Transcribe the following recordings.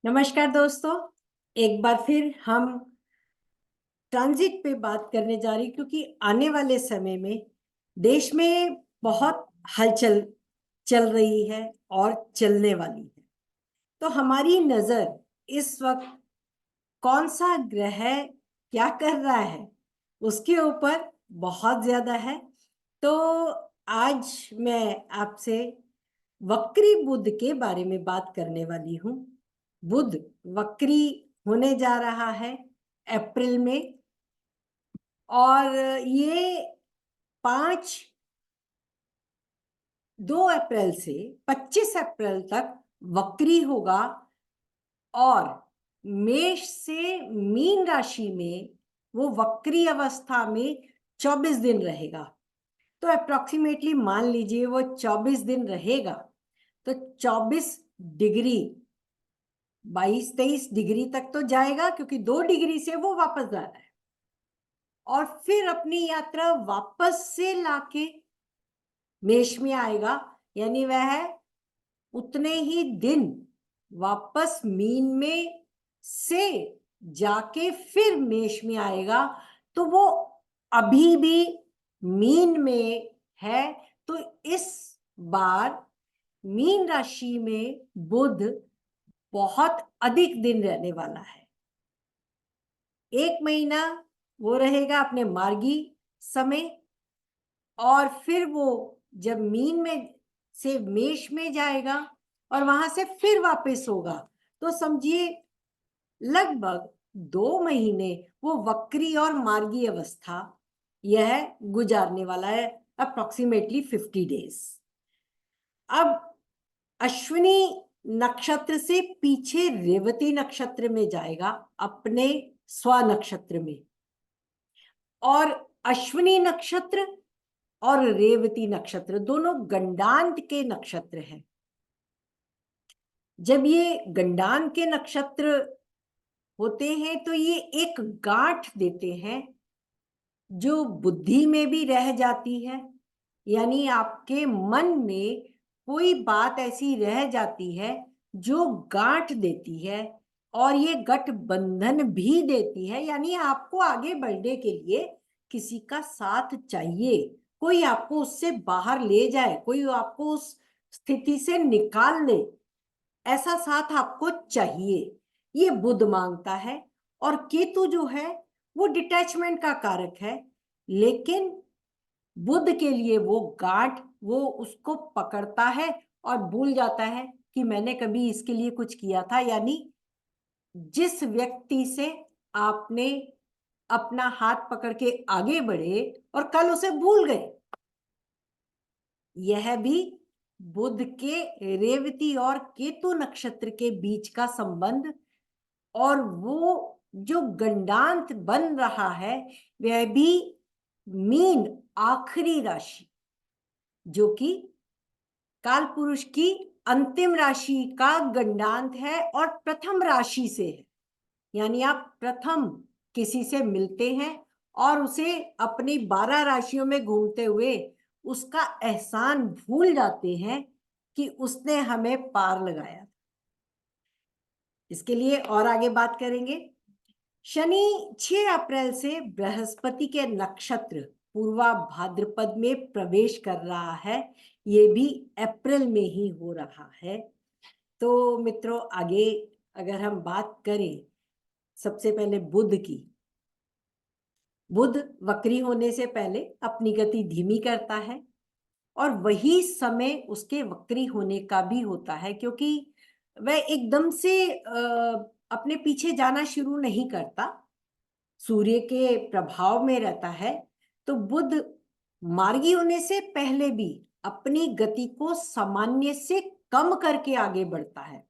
नमस्कार दोस्तों। एक बार फिर हम ट्रांजिट पे बात करने जा रही, क्योंकि आने वाले समय में देश में बहुत हलचल चल रही है और चलने वाली है। तो हमारी नजर इस वक्त कौन सा ग्रह क्या कर रहा है उसके ऊपर बहुत ज्यादा है। तो आज मैं आपसे वक्री बुध के बारे में बात करने वाली हूँ। बुध वक्री होने जा रहा है अप्रैल में, और ये 2 अप्रैल से 25 अप्रैल तक वक्री होगा और मेष से मीन राशि में वो वक्री अवस्था में 24 दिन रहेगा। तो अप्रोक्सीमेटली मान लीजिए वो 24 दिन रहेगा, तो 24 डिग्री 22-23 डिग्री तक तो जाएगा, क्योंकि 2 डिग्री से वो वापस जा रहा है और फिर अपनी यात्रा वापस से लाके मेष में आएगा। यानी वह उतने ही दिन वापस मीन में से जाके फिर मेष में आएगा। तो वो अभी भी मीन में है। तो इस बार मीन राशि में बुध बहुत अधिक दिन रहने वाला है। 1 महीना वो रहेगा अपने मार्गी समय, और फिर वो जब मीन में से मेष में जाएगा और वहां से फिर वापस होगा, तो समझिए लगभग 2 महीने वो वक्री और मार्गी अवस्था यह गुजारने वाला है, अप्रोक्सीमेटली 50 डेज। अब अश्विनी नक्षत्र से पीछे रेवती नक्षत्र में जाएगा, अपने स्व नक्षत्र में। और अश्विनी नक्षत्र और रेवती नक्षत्र दोनों गंडांत के नक्षत्र हैं। जब ये गंडांत के नक्षत्र होते हैं तो ये एक गांठ देते हैं जो बुद्धि में भी रह जाती है। यानी आपके मन में कोई बात ऐसी रह जाती है जो गांठ देती है, और ये गठबंधन भी देती है। यानी आपको आगे बढ़ने के लिए किसी का साथ चाहिए, कोई आपको उससे बाहर ले जाए, कोई आपको उस स्थिति से निकाल ले, ऐसा साथ आपको चाहिए। ये बुध मांगता है। और केतु जो है वो डिटैचमेंट का कारक है, लेकिन बुध के लिए वो गांठ वो उसको पकड़ता है और भूल जाता है कि मैंने कभी इसके लिए कुछ किया था। यानी जिस व्यक्ति से आपने अपना हाथ पकड़ के आगे बढ़े और कल उसे भूल गए, यह भी बुध के रेवती और केतु नक्षत्र के बीच का संबंध। और वो जो गंडांत बन रहा है वह भी मीन आखिरी राशि, जो कि काल पुरुष की अंतिम राशि का गंडांत है और प्रथम राशि से है। यानी आप प्रथम किसी से मिलते हैं और उसे अपनी 12 राशियों में घूमते हुए उसका एहसान भूल जाते हैं कि उसने हमें पार लगाया। इसके लिए और आगे बात करेंगे। शनि 6 अप्रैल से बृहस्पति के नक्षत्र पूर्वा भाद्रपद में प्रवेश कर रहा है। ये भी अप्रैल में ही हो रहा है। तो मित्रों, आगे अगर हम बात करें सबसे पहले बुध की, बुध वक्री होने से पहले अपनी गति धीमी करता है, और वही समय उसके वक्री होने का भी होता है, क्योंकि वह एकदम से अपने पीछे जाना शुरू नहीं करता, सूर्य के प्रभाव में रहता है। तो बुध मार्गी होने से पहले भी अपनी गति को सामान्य से कम करके आगे बढ़ता है।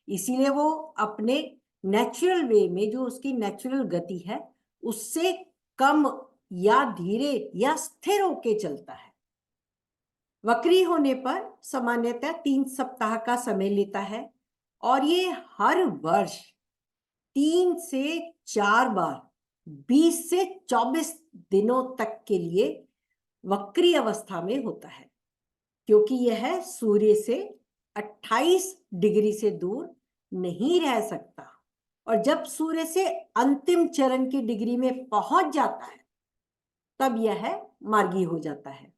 इसीलिए वो अपने नेचुरल वे में, जो उसकी नेचुरल गति है, उससे कम या धीरे या स्थिर होके चलता है। वक्री होने पर सामान्यतः 3 सप्ताह का समय लेता है, और ये हर वर्ष 3 से 4 बार 20 से 24 दिनों तक के लिए वक्री अवस्था में होता है, क्योंकि यह सूर्य से 28 डिग्री से दूर नहीं रह सकता, और जब सूर्य से अंतिम चरण की डिग्री में पहुंच जाता है तब यह मार्गी हो जाता है।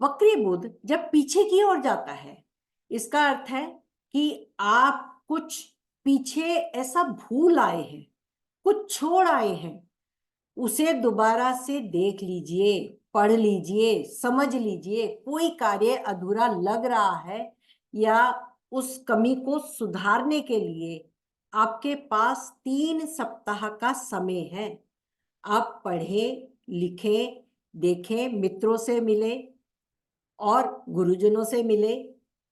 वक्री बुध जब पीछे की ओर जाता है, इसका अर्थ है कि आप कुछ पीछे ऐसा भूल आए हैं, कुछ छोड़ आए हैं, उसे दोबारा से देख लीजिए, पढ़ लीजिए, समझ लीजिए। कोई कार्य अधूरा लग रहा है या उस कमी को सुधारने के लिए आपके पास 3 सप्ताह का समय है। आप पढ़ें, लिखें, देखें, मित्रों से मिले और गुरुजनों से मिले,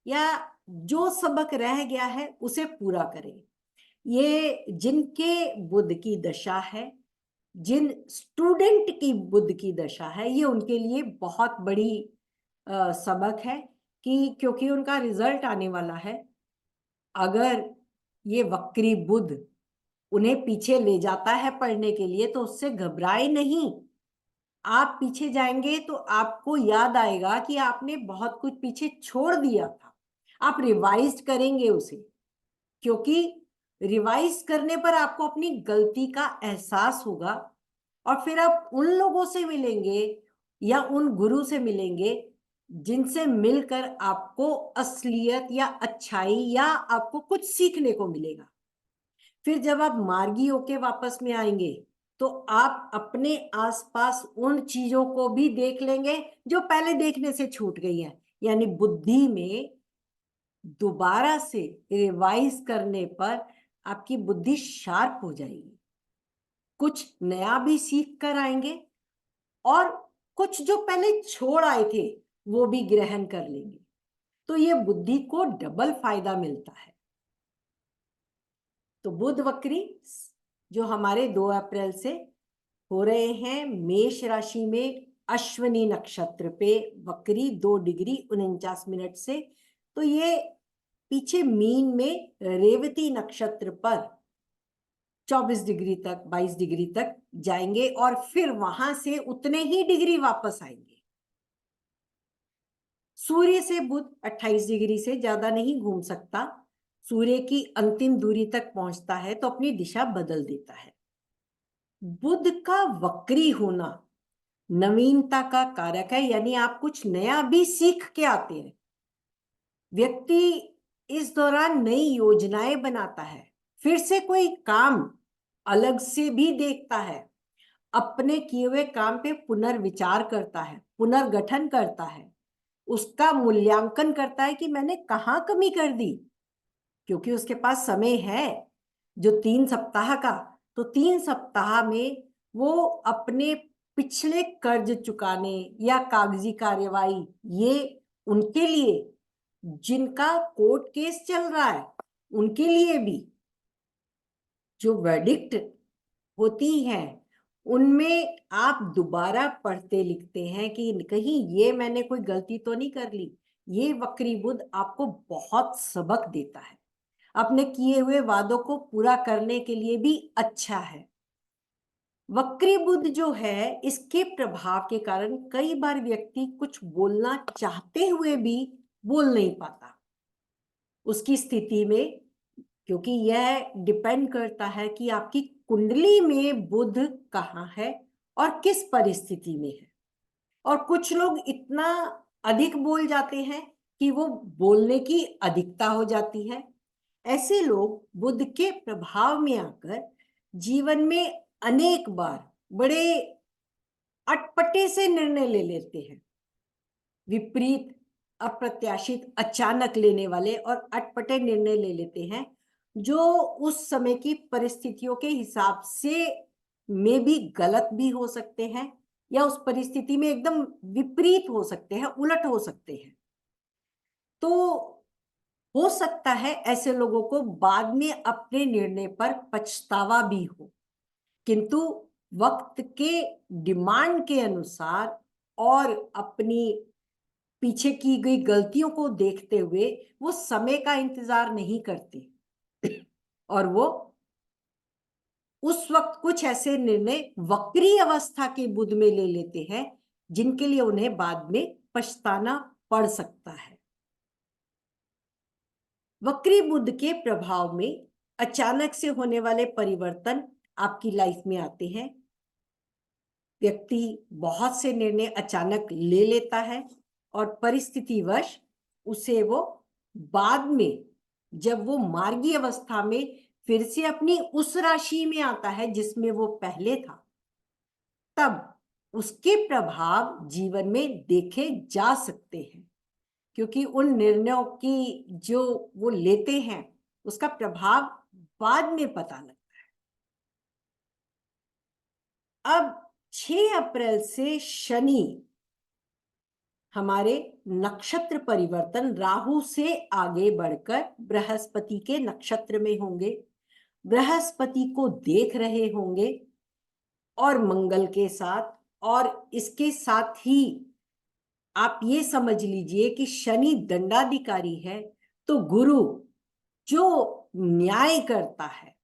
या जो सबक रह गया है उसे पूरा करें। ये जिनके बुध की दशा है, जिन स्टूडेंट की बुध की दशा है, ये उनके लिए बहुत बड़ी सबक है कि क्योंकि उनका रिजल्ट आने वाला है। अगर ये वक्री बुध उन्हें पीछे ले जाता है पढ़ने के लिए तो उससे घबराए नहीं। आप पीछे जाएंगे तो आपको याद आएगा कि आपने बहुत कुछ पीछे छोड़ दिया था। आप रिवाइज करेंगे उसे, क्योंकि रिवाइज करने पर आपको अपनी गलती का एहसास होगा, और फिर आप उन लोगों से मिलेंगे या उन गुरु से मिलेंगे जिनसे मिलकर आपको असलियत या अच्छाई या आपको कुछ सीखने को मिलेगा। फिर जब आप मार्गी होके वापस में आएंगे तो आप अपने आसपास उन चीजों को भी देख लेंगे जो पहले देखने से छूट गई हैं। यानी बुद्धि में दोबारा से रिवाइज करने पर आपकी बुद्धि शार्प हो जाएगी, कुछ नया भी सीख कर आएंगे और कुछ जो पहले छोड़ आए थे वो भी ग्रहण कर लेंगे। तो ये बुद्धि को डबल फायदा मिलता है। तो बुध वक्री जो हमारे 2 अप्रैल से हो रहे हैं मेष राशि में अश्विनी नक्षत्र पे वक्री 2 डिग्री 49 मिनट से, तो ये पीछे मीन में रेवती नक्षत्र पर 24 डिग्री तक 22 डिग्री तक जाएंगे और फिर वहां से उतने ही डिग्री वापस आएंगे। सूर्य से बुध 28 डिग्री से ज्यादा नहीं घूम सकता, सूर्य की अंतिम दूरी तक पहुंचता है तो अपनी दिशा बदल देता है। बुध का वक्री होना नवीनता का कारक है, यानी आप कुछ नया भी सीख के आते हैं। व्यक्ति इस दौरान नई योजनाएं बनाता है, फिर से कोई काम अलग से भी देखता है, अपने किए हुए काम पे पुनर्विचार करता है, पुनर्गठन करता है, उसका मूल्यांकन करता है कि मैंने कहाँ कमी कर दी। क्योंकि उसके पास समय है जो 3 सप्ताह का, तो 3 सप्ताह में वो अपने पिछले कर्ज चुकाने या कागजी कार्यवाही, ये उनके लिए जिनका कोर्ट केस चल रहा है उनके लिए भी जो वर्डिक्ट होती हैं उनमें आप दोबारा पढ़ते लिखते हैं कि कहीं ये मैंने कोई गलती तो नहीं कर ली। ये वक्री बुध आपको बहुत सबक देता है, अपने किए हुए वादों को पूरा करने के लिए भी अच्छा है। वक्री बुध जो है इसके प्रभाव के कारण कई बार व्यक्ति कुछ बोलना चाहते हुए भी बोल नहीं पाता उसकी स्थिति में, क्योंकि यह डिपेंड करता है कि आपकी कुंडली में बुध कहाँ है और किस परिस्थिति में है। और कुछ लोग इतना अधिक बोल जाते हैं कि वो बोलने की अधिकता हो जाती है। ऐसे लोग बुध के प्रभाव में आकर जीवन में अनेक बार बड़े अटपटे से निर्णय ले लेते हैं, विपरीत, अप्रत्याशित, अचानक लेने वाले और अटपटे निर्णय ले लेते हैं जो उस समय की परिस्थितियों के हिसाब से में भी गलत भी हो सकते हैं या उस परिस्थिति में एकदम विपरीत हो सकते हैं, उलट हो सकते हैं। तो हो सकता है ऐसे लोगों को बाद में अपने निर्णय पर पछतावा भी हो, किंतु वक्त के डिमांड के अनुसार और अपनी पीछे की गई गलतियों को देखते हुए वो समय का इंतजार नहीं करते और वो उस वक्त कुछ ऐसे निर्णय वक्री अवस्था के बुध में ले लेते हैं जिनके लिए उन्हें बाद में पछताना पड़ सकता है। वक्री बुध के प्रभाव में अचानक से होने वाले परिवर्तन आपकी लाइफ में आते हैं। व्यक्ति बहुत से निर्णय अचानक ले लेता है और परिस्थितिवश उसे वो बाद में, जब वो मार्गी अवस्था में फिर से अपनी उस राशि में आता है जिसमें वो पहले था, तब उसके प्रभाव जीवन में देखे जा सकते हैं, क्योंकि उन निर्णयों की जो वो लेते हैं उसका प्रभाव बाद में पता लगता है। अब 6 अप्रैल से शनि हमारे नक्षत्र परिवर्तन राहु से आगे बढ़कर बृहस्पति के नक्षत्र में होंगे, बृहस्पति को देख रहे होंगे और मंगल के साथ, और इसके साथ ही आप ये समझ लीजिए कि शनि दंडाधिकारी है, तो गुरु जो न्याय करता है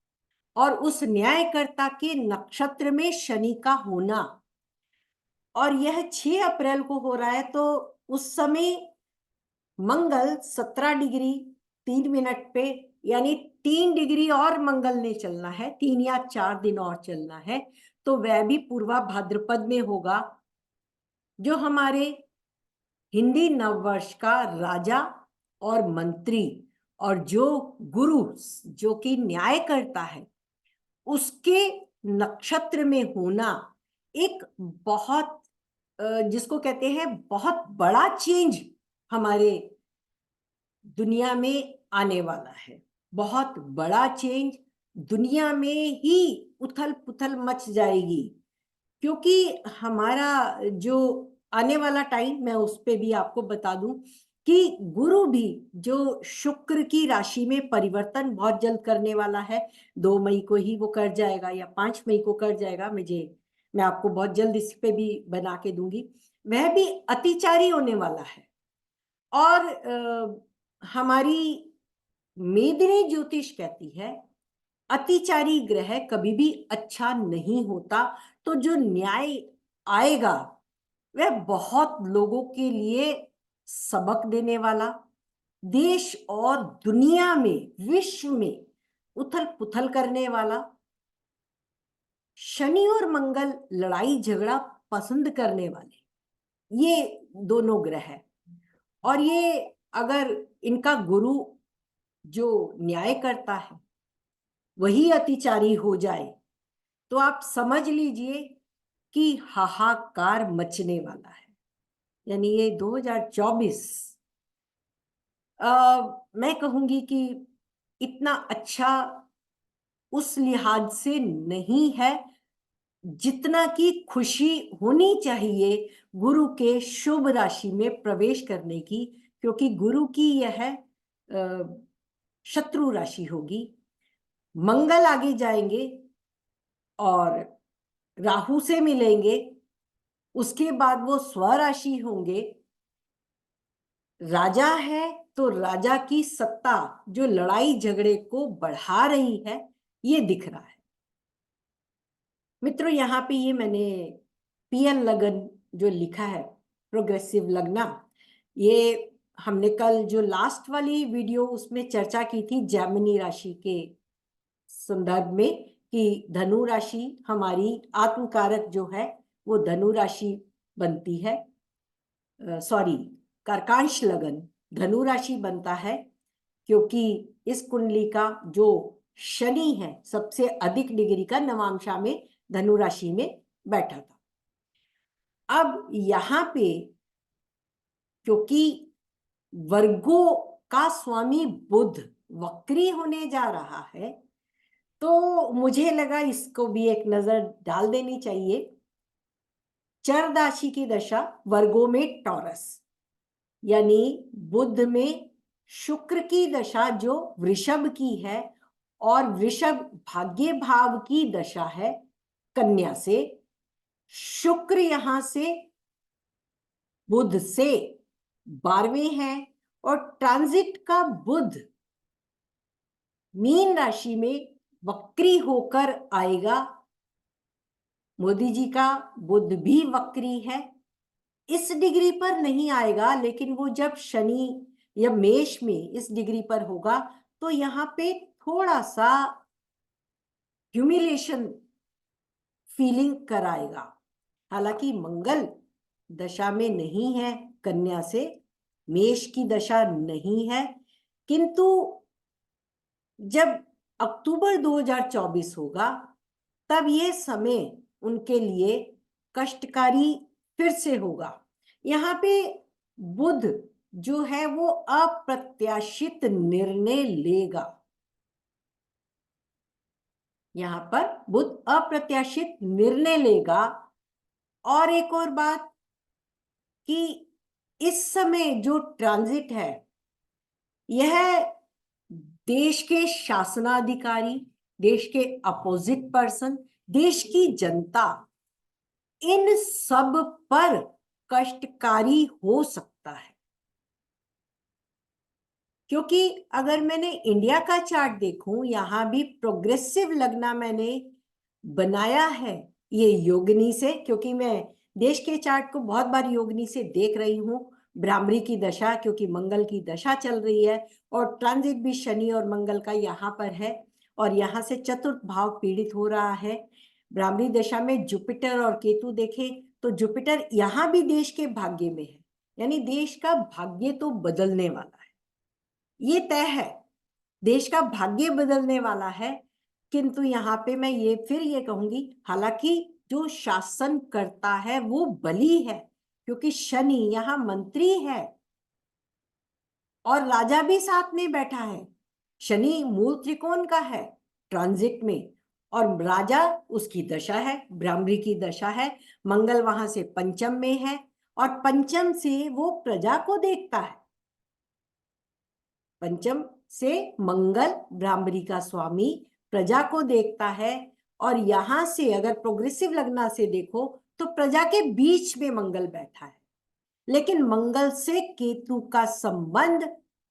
और उस न्यायकर्ता के नक्षत्र में शनि का होना, और यह 6 अप्रैल को हो रहा है, तो उस समय मंगल 17 डिग्री 3 मिनट पे, यानी 3 डिग्री और मंगल ने चलना है, 3 या 4 दिन और चलना है, तो वह भी पूर्वा भाद्रपद में होगा, जो हमारे हिंदी नववर्ष का राजा और मंत्री और जो गुरु जो कि न्याय करता है उसके नक्षत्र में होना एक बहुत जिसको कहते हैं बहुत बड़ा चेंज हमारे दुनिया में आने वाला है। बहुत बड़ा चेंज, दुनिया में ही उथल पुथल मच जाएगी, क्योंकि हमारा जो आने वाला टाइम, मैं उस पे भी आपको बता दूं कि गुरु भी जो शुक्र की राशि में परिवर्तन बहुत जल्द करने वाला है, 2 मई को ही वो कर जाएगा या 5 मई को कर जाएगा, मैं आपको बहुत जल्द इस पे भी बना के दूंगी। वह भी अतिचारी होने वाला है, और हमारी मेदिनी ज्योतिष कहती है अतिचारी ग्रह कभी भी अच्छा नहीं होता, तो जो न्याय आएगा वह बहुत लोगों के लिए सबक देने वाला, देश और दुनिया में, विश्व में उथल पुथल करने वाला। शनि और मंगल लड़ाई झगड़ा पसंद करने वाले ये दोनों ग्रह है, और ये अगर इनका गुरु जो न्याय करता है वही अतिचारी हो जाए, तो आप समझ लीजिए कि हाहाकार मचने वाला है। यानी ये 2024 मैं कहूंगी कि इतना अच्छा उस लिहाज से नहीं है जितना कि खुशी होनी चाहिए गुरु के शुभ राशि में प्रवेश करने की, क्योंकि गुरु की यह शत्रु राशि होगी। मंगल आगे जाएंगे और राहु से मिलेंगे, उसके बाद वो स्वराशि होंगे। राजा है तो राजा की सत्ता जो लड़ाई झगड़े को बढ़ा रही है ये दिख रहा है। मित्रों, यहाँ पे ये मैंने पीएल लगन जो लिखा है, प्रोग्रेसिव लगना, ये हमने कल जो लास्ट वाली वीडियो उसमें चर्चा की थी जैमिनी राशि के संदर्भ में, कि धनु राशि हमारी आत्मकारक जो है वो धनु राशि बनती है, सॉरी कारकांश लगन धनु राशि बनता है, क्योंकि इस कुंडली का जो शनि है सबसे अधिक डिग्री का नवांशा में धनु राशि में बैठा था। अब यहाँ पे क्योंकि वर्गों का स्वामी बुध वक्री होने जा रहा है, तो मुझे लगा इसको भी एक नजर डाल देनी चाहिए। चर राशि की दशा वर्गों में टॉरस, यानी बुध में शुक्र की दशा जो वृषभ की है, और वृषभ भाग्य भाव की दशा है कन्या से। शुक्र यहां से बुध से 12वें है, और ट्रांजिट का बुध मीन राशि में वक्री होकर आएगा। मोदी जी का बुध भी वक्री है, इस डिग्री पर नहीं आएगा, लेकिन वो जब शनि या मेष में इस डिग्री पर होगा तो यहाँ पे थोड़ा सा ह्यूमिलेशन फीलिंग कराएगा। हालांकि मंगल दशा में नहीं है कन्या से, मेष की दशा नहीं है, किंतु जब अक्टूबर 2024 होगा तब ये समय उनके लिए कष्टकारी फिर से होगा। यहाँ पे बुध जो है वो अप्रत्याशित निर्णय लेगा। यहाँ पर बुध अप्रत्याशित निर्णय लेगा। और एक और बात कि इस समय जो ट्रांजिट है यह देश के शासनाधिकारी, देश के अपोजिट पर्सन, देश की जनता, इन सब पर कष्टकारी हो सकता है। क्योंकि अगर मैंने इंडिया का चार्ट देखूं, यहां भी प्रोग्रेसिव लगना मैंने बनाया है ये योगिनी से, क्योंकि मैं देश के चार्ट को बहुत बार योगिनी से देख रही हूं। भ्रामरी की दशा, क्योंकि मंगल की दशा चल रही है और ट्रांजिट भी शनि और मंगल का यहाँ पर है और यहाँ से चतुर्थ भाव पीड़ित हो रहा है। भ्रामरी दशा में जुपिटर और केतु देखें तो जुपिटर यहाँ भी देश के भाग्य में है, यानी देश का भाग्य तो बदलने वाला है, ये तय है, देश का भाग्य बदलने वाला है। किंतु यहाँ पे मैं फिर ये कहूंगी, हालांकि जो शासन करता है वो बली है, क्योंकि शनि यहाँ मंत्री है और राजा भी साथ में बैठा है। शनि मूल त्रिकोण का है ट्रांजिट में और राजा उसकी दशा है, भ्रामरी की दशा है। मंगल वहां से पंचम में है और पंचम से वो प्रजा को देखता है। पंचम से मंगल भ्रामरी का स्वामी प्रजा को देखता है और यहां से अगर प्रोग्रेसिव लगना से देखो तो प्रजा के बीच में मंगल बैठा है। लेकिन मंगल से केतु का संबंध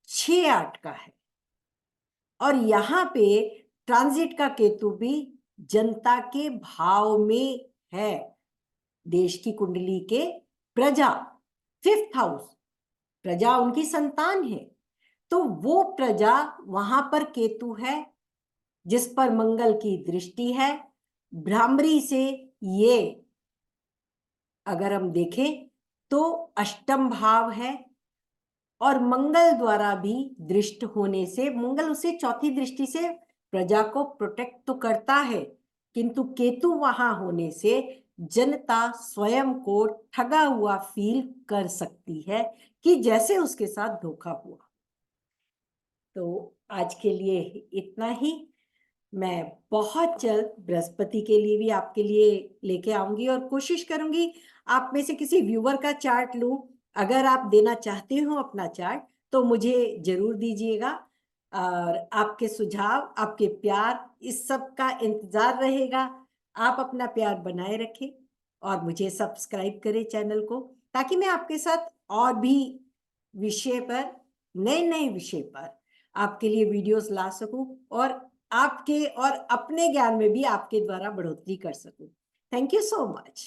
6-8 का है और यहाँ पे ट्रांजिट का केतु भी जनता के भाव में है। देश की कुंडली के प्रजा, 5th हाउस, प्रजा उनकी संतान है, तो वो प्रजा वहां पर केतु है जिस पर मंगल की दृष्टि है। भ्रामरी से ये अगर हम देखें तो अष्टम भाव है और मंगल द्वारा भी दृष्ट होने से, मंगल उसे चौथी दृष्टि से प्रजा को प्रोटेक्ट तो करता है, किंतु केतु वहां होने से जनता स्वयं को ठगा हुआ फील कर सकती है कि जैसे उसके साथ धोखा हुआ। तो आज के लिए इतना ही। मैं बहुत जल्द बृहस्पति के लिए भी आपके लिए लेके आऊंगी और कोशिश करूंगी आप में से किसी व्यूअर का चार्ट लूं। अगर आप देना चाहते हो अपना चार्ट तो मुझे जरूर दीजिएगा और आपके सुझाव, आपके प्यार, इस सब का इंतजार रहेगा। आप अपना प्यार बनाए रखें और मुझे सब्सक्राइब करें चैनल को, ताकि मैं आपके साथ और भी विषय पर, नए नए विषय पर आपके लिए वीडियोस ला सकूं और आपके और अपने ज्ञान में भी आपके द्वारा बढ़ोतरी कर सकूं। Thank you so much.